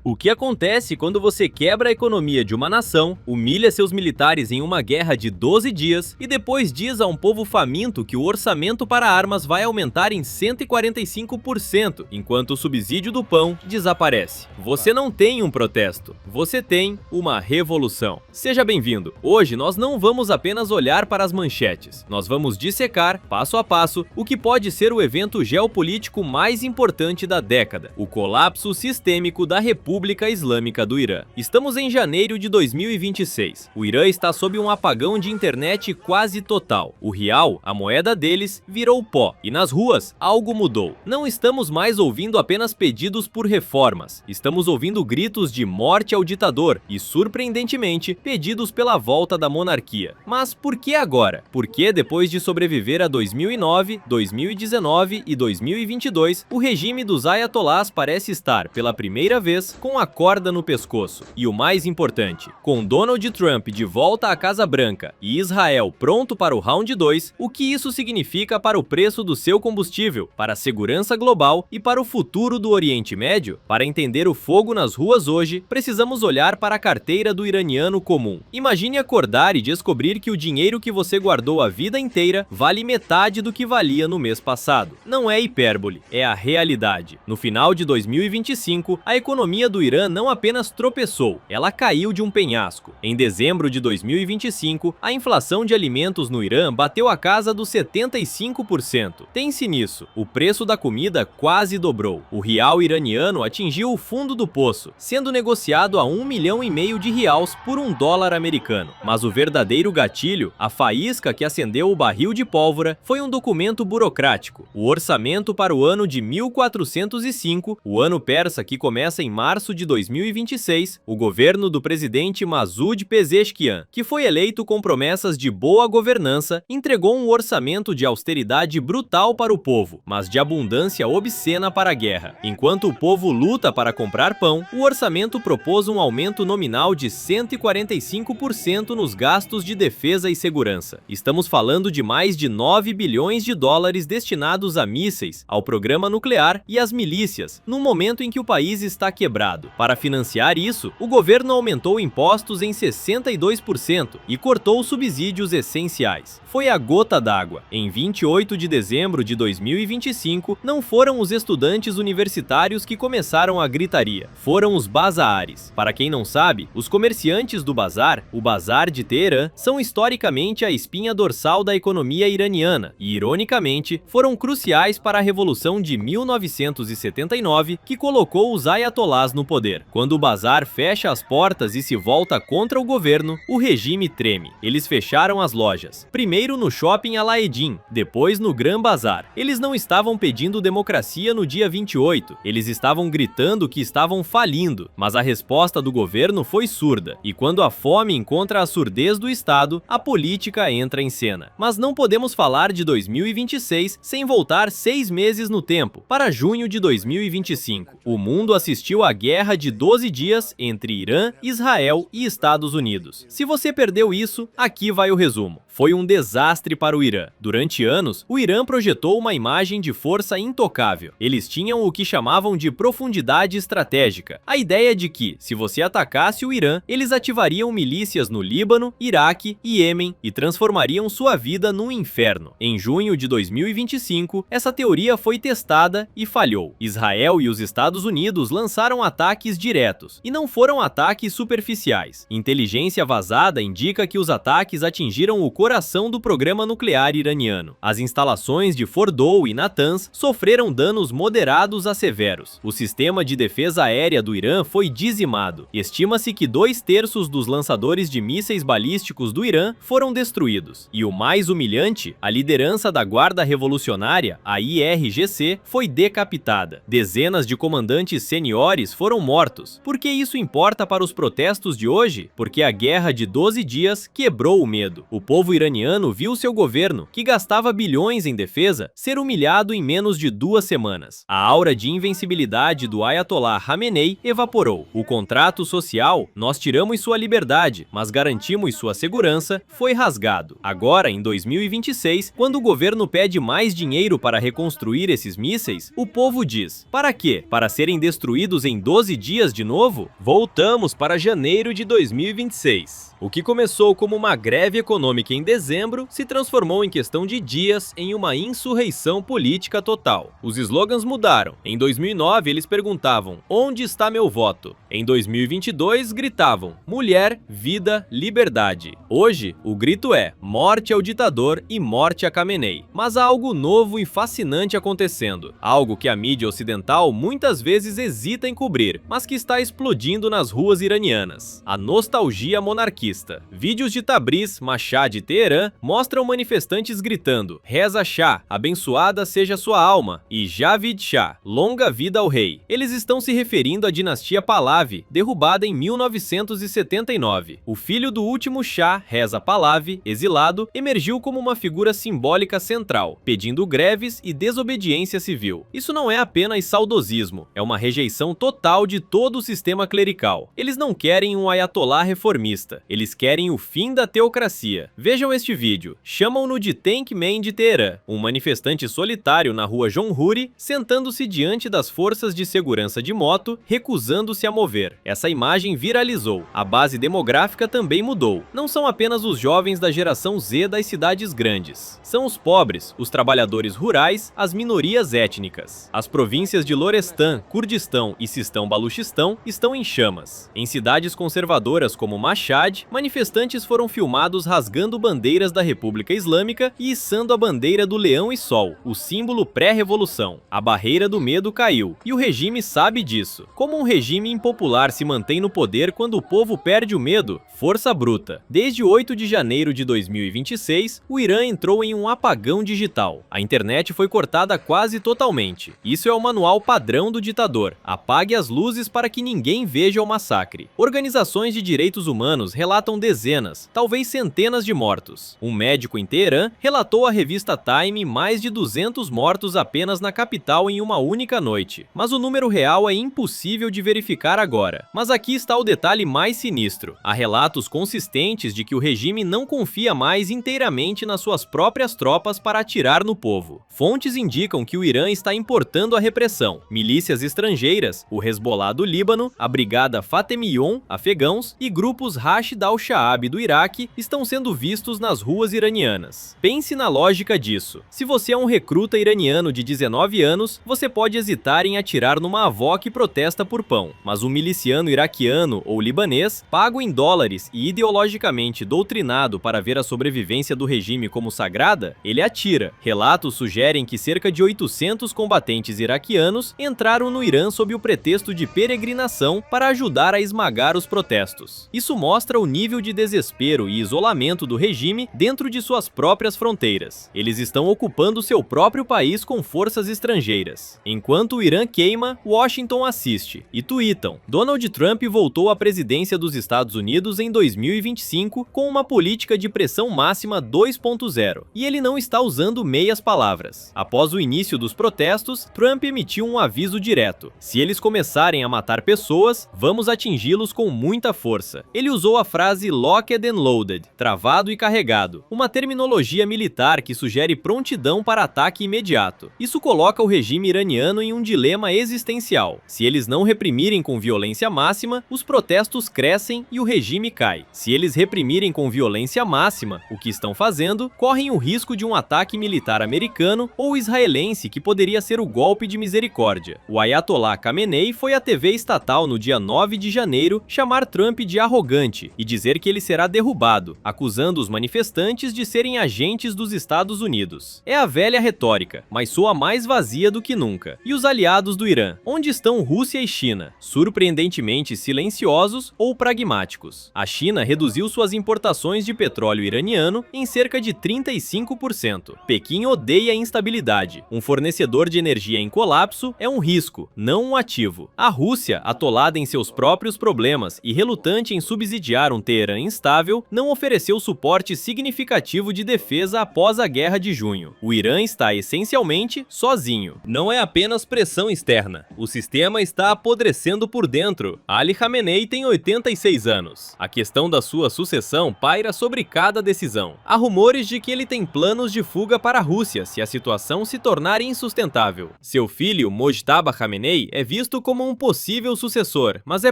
O que acontece quando você quebra a economia de uma nação, humilha seus militares em uma guerra de 12 dias e depois diz a um povo faminto que o orçamento para armas vai aumentar em 145%, enquanto o subsídio do pão desaparece? Você não tem um protesto, você tem uma revolução. Seja bem-vindo! Hoje nós não vamos apenas olhar para as manchetes, nós vamos dissecar, passo a passo, o que pode ser o evento geopolítico mais importante da década, o colapso sistêmico da República Islâmica do Irã. Estamos em janeiro de 2026. O Irã está sob um apagão de internet quase total. O real, a moeda deles, virou pó. E nas ruas, algo mudou. Não estamos mais ouvindo apenas pedidos por reformas. Estamos ouvindo gritos de morte ao ditador e, surpreendentemente, pedidos pela volta da monarquia. Mas por que agora? Por que depois de sobreviver a 2009, 2019 e 2022, o regime dos ayatolás parece estar, pela primeira vez, com a corda no pescoço. E o mais importante, com Donald Trump de volta à Casa Branca e Israel pronto para o round 2, o que isso significa para o preço do seu combustível, para a segurança global e para o futuro do Oriente Médio? Para entender o fogo nas ruas hoje, precisamos olhar para a carteira do iraniano comum. Imagine acordar e descobrir que o dinheiro que você guardou a vida inteira vale metade do que valia no mês passado. Não é hipérbole, é a realidade. No final de 2025, a economia do Irã não apenas tropeçou, ela caiu de um penhasco. Em dezembro de 2025, a inflação de alimentos no Irã bateu a casa dos 75%. Pense nisso, o preço da comida quase dobrou. O real iraniano atingiu o fundo do poço, sendo negociado a 1,5 milhão de reais por $1 americano. Mas o verdadeiro gatilho, a faísca que acendeu o barril de pólvora, foi um documento burocrático. O orçamento para o ano de 1405, o ano persa que começa em março de 2026, o governo do presidente Masoud Pezeshkian, que foi eleito com promessas de boa governança, entregou um orçamento de austeridade brutal para o povo, mas de abundância obscena para a guerra. Enquanto o povo luta para comprar pão, o orçamento propôs um aumento nominal de 145% nos gastos de defesa e segurança. Estamos falando de mais de 9 bilhões de dólares destinados a mísseis, ao programa nuclear e às milícias, no momento em que o país está quebrado. Para financiar isso, o governo aumentou impostos em 62% e cortou subsídios essenciais. Foi a gota d'água. Em 28 de dezembro de 2025, não foram os estudantes universitários que começaram a gritaria, foram os bazares. Para quem não sabe, os comerciantes do bazar, o Bazar de Teherã, são historicamente a espinha dorsal da economia iraniana e, ironicamente, foram cruciais para a Revolução de 1979, que colocou os ayatolás no poder. Quando o bazar fecha as portas e se volta contra o governo, o regime treme. Eles fecharam as lojas, primeiro no shopping Alaeddin, depois no Gran Bazar. Eles não estavam pedindo democracia no dia 28, eles estavam gritando que estavam falindo, mas a resposta do governo foi surda, e quando a fome encontra a surdez do Estado, a política entra em cena. Mas não podemos falar de 2026 sem voltar 6 meses no tempo, para junho de 2025. O mundo assistiu à guerra de 12 dias entre Irã, Israel e Estados Unidos. Se você perdeu isso, aqui vai o resumo. Foi um desastre para o Irã. Durante anos, o Irã projetou uma imagem de força intocável. Eles tinham o que chamavam de profundidade estratégica. A ideia de que, se você atacasse o Irã, eles ativariam milícias no Líbano, Iraque e Iêmen e transformariam sua vida num inferno. Em junho de 2025, essa teoria foi testada e falhou. Israel e os Estados Unidos lançaram ataques diretos, e não foram ataques superficiais. Inteligência vazada indica que os ataques atingiram o coração do programa nuclear iraniano. As instalações de Fordow e Natanz sofreram danos moderados a severos. O sistema de defesa aérea do Irã foi dizimado. Estima-se que 2/3 dos lançadores de mísseis balísticos do Irã foram destruídos. E o mais humilhante, a liderança da Guarda Revolucionária, a IRGC, foi decapitada. Dezenas de comandantes seniores foram mortos. Por que isso importa para os protestos de hoje? Porque a guerra de 12 dias quebrou o medo. O povo povo iraniano viu seu governo, que gastava bilhões em defesa, ser humilhado em menos de 2 semanas. A aura de invencibilidade do Ayatollah Khamenei evaporou. O contrato social, nós tiramos sua liberdade, mas garantimos sua segurança, foi rasgado. Agora, em 2026, quando o governo pede mais dinheiro para reconstruir esses mísseis, o povo diz: para quê? Para serem destruídos em 12 dias de novo? Voltamos para janeiro de 2026. O que começou como uma greve econômica em dezembro se transformou em questão de dias em uma insurreição política total. Os slogans mudaram. Em 2009, eles perguntavam: onde está meu voto? Em 2022, gritavam: mulher, vida, liberdade. Hoje, o grito é: morte ao ditador e morte a Khamenei. Mas há algo novo e fascinante acontecendo. Algo que a mídia ocidental muitas vezes hesita em cobrir, mas que está explodindo nas ruas iranianas: a nostalgia monarquista. Vídeos de Tabriz, Mashhad e Teherã mostram manifestantes gritando: Reza Shah, abençoada seja sua alma, e Javid Shah, longa vida ao rei. Eles estão se referindo à dinastia Pahlavi, derrubada em 1979. O filho do último Shah, Reza Pahlavi, exilado, emergiu como uma figura simbólica central, pedindo greves e desobediência civil. Isso não é apenas saudosismo, é uma rejeição total de todo o sistema clerical. Eles não querem um ayatollah reformista, eles querem o fim da teocracia. Vejam este vídeo. Chamam-no de Tank Man de Teherã, um manifestante solitário na rua Jonhuri, sentando-se diante das forças de segurança de moto, recusando-se a mover. Essa imagem viralizou. A base demográfica também mudou. Não são apenas os jovens da geração Z das cidades grandes. São os pobres, os trabalhadores rurais, as minorias étnicas. As províncias de Lorestan, Kurdistão e Sistão-Baluchistão estão em chamas. Em cidades conservadoras como Mashhad, manifestantes foram filmados rasgando bandeiras da República Islâmica e içando a bandeira do Leão e Sol, o símbolo pré-revolução. A barreira do medo caiu, e o regime sabe disso. Como um regime impopular se mantém no poder quando o povo perde o medo? Força bruta. Desde 8 de janeiro de 2026, o Irã entrou em um apagão digital. A internet foi cortada quase totalmente. Isso é o manual padrão do ditador: apague as luzes para que ninguém veja o massacre. Organizações de direitos humanos relatam dezenas, talvez centenas de mortos. Um médico em Teherã relatou à revista Time mais de 200 mortos apenas na capital em uma única noite. Mas o número real é impossível de verificar agora. Mas aqui está o detalhe mais sinistro. Há relatos consistentes de que o regime não confia mais inteiramente nas suas próprias tropas para atirar no povo. Fontes indicam que o Irã está importando a repressão. Milícias estrangeiras, o Hezbollah do Líbano, a Brigada Fatemiyon, afegãos, e grupos Rashid al-Shaabi do Iraque estão sendo vistos nas ruas iranianas. Pense na lógica disso. Se você é um recruta iraniano de 19 anos, você pode hesitar em atirar numa avó que protesta por pão. Mas um miliciano iraquiano ou libanês, pago em dólares e ideologicamente doutrinado para ver a sobrevivência do regime como sagrada, ele atira. Relatos sugerem que cerca de 800 combatentes iraquianos entraram no Irã sob o pretexto de peregrinação para ajudar a esmagar os protestos. Isso mostra o nível de desespero e isolamento do regime dentro de suas próprias fronteiras. Eles estão ocupando seu próprio país com forças estrangeiras. Enquanto o Irã queima, Washington assiste e tuitam: Donald Trump voltou à presidência dos Estados Unidos em 2025 com uma política de pressão máxima 2.0, e ele não está usando meias palavras. Após o início dos protestos, Trump emitiu um aviso direto: se eles começarem a matar pessoas, vamos atingi-los com muita força. Ele usou a frase locked and loaded, travado e carregado, uma terminologia militar que sugere prontidão para ataque imediato. Isso coloca o regime iraniano em um dilema existencial. Se eles não reprimirem com violência máxima, os protestos crescem e o regime cai. Se eles reprimirem com violência máxima, o que estão fazendo, correm o risco de um ataque militar americano ou israelense que poderia ser o golpe de misericórdia. O Ayatollah Khamenei foi à TV estatal no dia 9 de janeiro chamar Trump de arrogante e dizer que ele será derrubado, acusando os manifestantes de serem agentes dos Estados Unidos. É a velha retórica, mas soa mais vazia do que nunca. E os aliados do Irã? Onde estão Rússia e China? Surpreendentemente silenciosos ou pragmáticos? A China reduziu suas importações de petróleo iraniano em cerca de 35%. Pequim odeia a instabilidade. Um fornecedor de energia em colapso é um risco, não um ativo. A Rússia, atolada em seus próprios problemas e relutante em subsidiar um Teherã instável, não ofereceu suporte significativo de defesa após a Guerra de Junho. O Irã está essencialmente sozinho. Não é apenas pressão externa, o sistema está apodrecendo por dentro. Ali Khamenei tem 86 anos. A questão da sua sucessão paira sobre cada decisão. Há rumores de que ele tem planos de fuga para a Rússia se a situação se tornar insustentável. Seu filho, Mojtaba Khamenei, é visto como um possível sucessor, mas é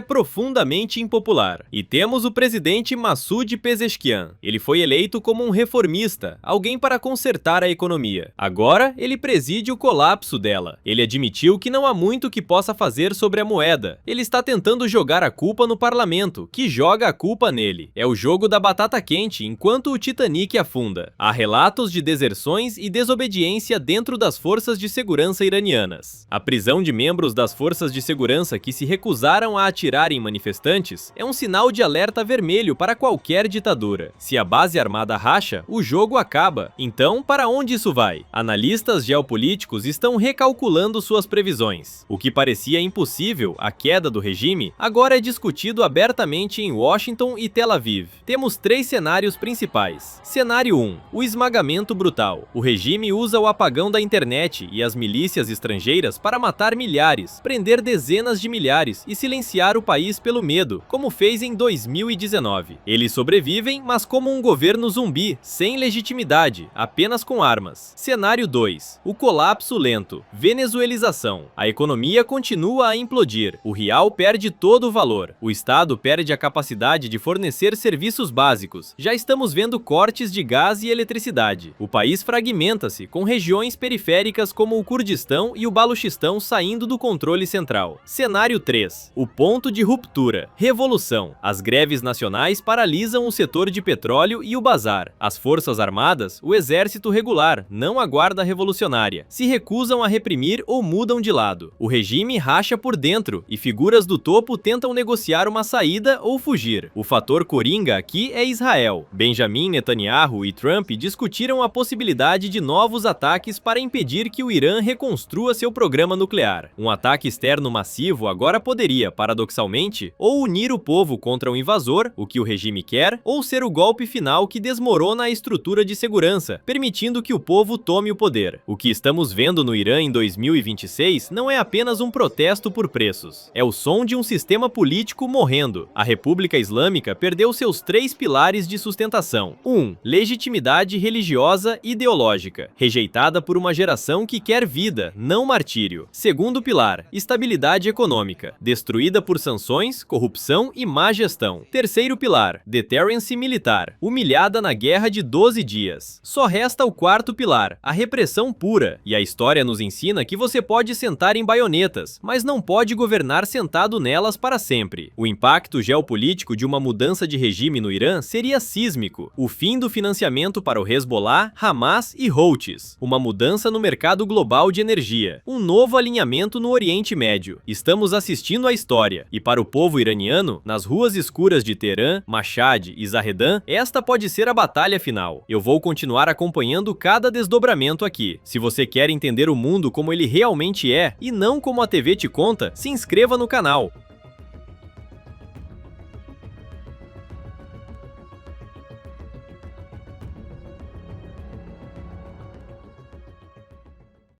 profundamente impopular. E temos o presidente Massoud Pezeshkian. Ele foi eleito como um reformista, alguém para consertar a economia. Agora, ele preside o colapso dela. Ele admitiu que não há muito que possa fazer sobre a moeda. Ele está tentando jogar a culpa no parlamento, que joga a culpa nele. É o jogo da batata quente enquanto o Titanic afunda. Há relatos de deserções e desobediência dentro das forças de segurança iranianas. A prisão de membros das forças de segurança que se recusaram a atirar em manifestantes é um sinal de alerta vermelho para qualquer ditadura. Se a base armada racha, o jogo acaba. Então, para onde isso vai? Analistas geopolíticos estão recalculando suas previsões. O que parecia impossível, a queda do regime, agora é discutido abertamente em Washington e Tel Aviv. Temos 3 cenários principais. Cenário 1. O esmagamento brutal. O regime usa o apagão da internet e as milícias estrangeiras para matar milhares, prender dezenas de milhares e silenciar o país pelo medo, como fez em 2019. Eles sobrevivem, mas como um governo zumbi, sem legitimidade, apenas com armas. Cenário 2. O colapso lento. Venezuelização. A economia continua a implodir. O real perde todo o valor. O Estado perde a capacidade de fornecer serviços básicos. Já estamos vendo cortes de gás e eletricidade. O país fragmenta-se, com regiões periféricas como o Kurdistão e o Baluchistão saindo do controle central. Cenário 3. O ponto de ruptura. Revolução. As greves nacionais paralisam o setor de petróleo e o bazar. As forças armadas, o exército regular, não a guarda revolucionária, se recusam a reprimir ou mudam de lado. O regime racha por dentro e figuras do topo tentam negociar uma saída ou fugir. O fator coringa aqui é Israel. Benjamin Netanyahu e Trump discutiram a possibilidade de novos ataques para impedir que o Irã reconstrua seu programa nuclear. Um ataque externo massivo agora poderia, paradoxalmente, ou unir o povo contra o invasor, o que o regime quer, ou ser o golpe final que desmorona a estrutura de segurança, permitindo que o povo tome o poder. O que estamos vendo no Irã em 2026 não é apenas um protesto por preços. É o som de um sistema político morrendo. A República Islâmica perdeu seus 3 pilares de sustentação. 1. Legitimidade religiosa e ideológica, rejeitada por uma geração que quer vida, não martírio. Segundo pilar, estabilidade econômica, destruída por sanções, corrupção e má gestão. Terceiro pilar, deterrence militar, humilhada na guerra de 12 dias. Só resta o quarto pilar, a repressão pura. E a história nos ensina que você pode sentar em baionetas, mas não pode governar sentado nelas para sempre. O impacto geopolítico de uma mudança de regime no Irã seria sísmico. O fim do financiamento para o Hezbollah, Hamas e Houthis. Uma mudança no mercado global de energia. Um novo alinhamento no Oriente Médio. Estamos assistindo à história. E para o povo iraniano, nas ruas escuras de Teherã, Mashhad e Zahedan, esta pode ser a batalha final. Eu vou continuar acompanhando cada desdobramento aqui. Se você quer entender o mundo como ele realmente é, e não como a TV te conta, se inscreva no canal.